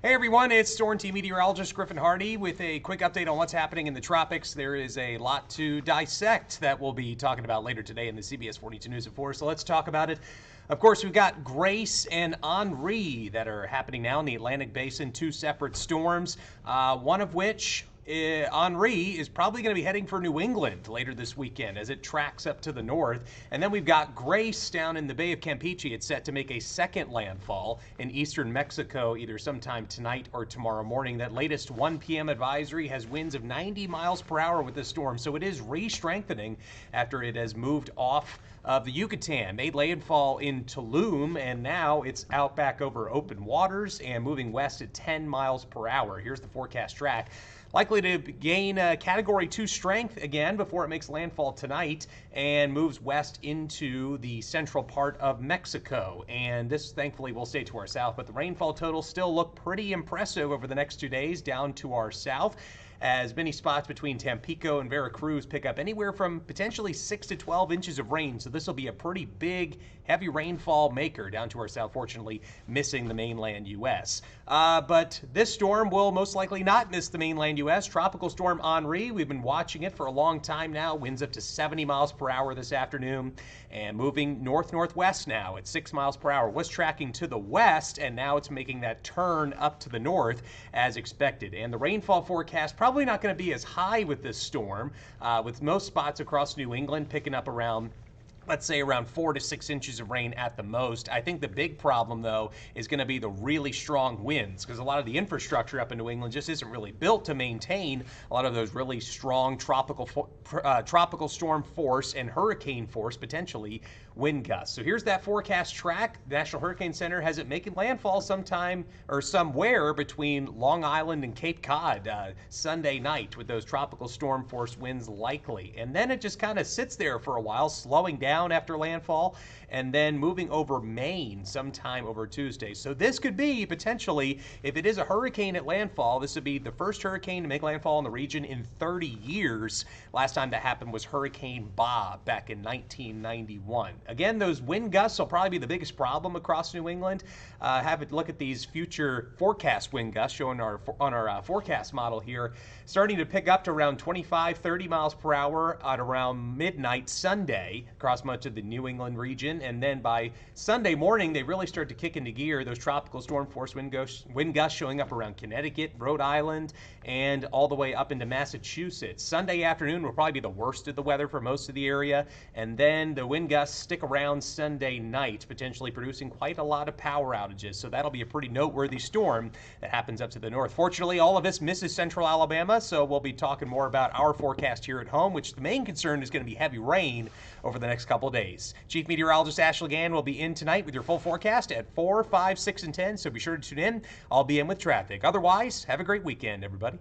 Hey everyone, it's Storm Team Meteorologist Griffin Hardy with a quick update on what's happening in the tropics. There is a lot to dissect that we'll be talking about later today in the CBS 42 News at 4, so let's talk about it. Of course, we've got Grace and Henri that are happening now in the Atlantic Basin, two separate storms, one of which Henri is probably going to be heading for New England later this weekend as it tracks up to the north. And then we've got Grace down in the Bay of Campeche. It's set to make a second landfall in eastern Mexico either sometime tonight or tomorrow morning. That latest 1 p.m. advisory has winds of 90 miles per hour with this storm, so it is re-strengthening after it has moved off of the Yucatan, made landfall in Tulum, and now it's out back over open waters and moving west at 10 miles per hour. Here's the forecast track. Likely to gain Category 2 strength again before it makes landfall tonight and moves west into the central part of Mexico. And this, thankfully, will stay to our south, but the rainfall totals still look pretty impressive over the next 2 days down to our south, as many spots between Tampico and Veracruz pick up anywhere from potentially 6 to 12 inches of rain. So this will be a pretty big, heavy rainfall maker down to our south, fortunately missing the mainland U.S. But this storm will most likely not miss the mainland U.S. Tropical Storm Henri, we've been watching it for a long time now. Winds up to 70 miles per hour this afternoon and moving north-northwest now at 6 miles per hour. Was tracking to the west, and now it's making that turn up to the north as expected. And the rainfall forecast probably not going to be as high with this storm, with most spots across New England picking up around, let's say, around 4 to 6 inches of rain at the most. I think the big problem, though, is going to be the really strong winds, because a lot of the infrastructure up in New England just isn't really built to maintain a lot of those really strong tropical storm force and hurricane force, potentially, wind gusts. So here's that forecast track. The National Hurricane Center has it making landfall sometime or somewhere between Long Island and Cape Cod Sunday night, with those tropical storm force winds likely. And then it just kind of sits there for a while, slowing down after landfall, and then moving over Maine sometime over Tuesday. So this could be potentially, if it is a hurricane at landfall, this would be the first hurricane to make landfall in the region in 30 years. Last time that happened was Hurricane Bob back in 1991. Again, those wind gusts will probably be the biggest problem across New England. Have a look at these future forecast wind gusts shown on our forecast model here, starting to pick up to around 25, 30 miles per hour at around midnight Sunday across much of the New England region. And then by Sunday morning, they really start to kick into gear. Those tropical storm force wind gusts showing up around Connecticut, Rhode Island, and all the way up into Massachusetts. Sunday afternoon will probably be the worst of the weather for most of the area. And then the wind gusts stick around Sunday night, potentially producing quite a lot of power outages. So that'll be a pretty noteworthy storm that happens up to the north. Fortunately, all of this misses central Alabama, so we'll be talking more about our forecast here at home, which the main concern is going to be heavy rain over the next couple days. Chief Meteorologist Ashley Gann will be in tonight with your full forecast at 4, 5, 6, and 10, so be sure to tune in. I'll be in with traffic. Otherwise, have a great weekend, everybody.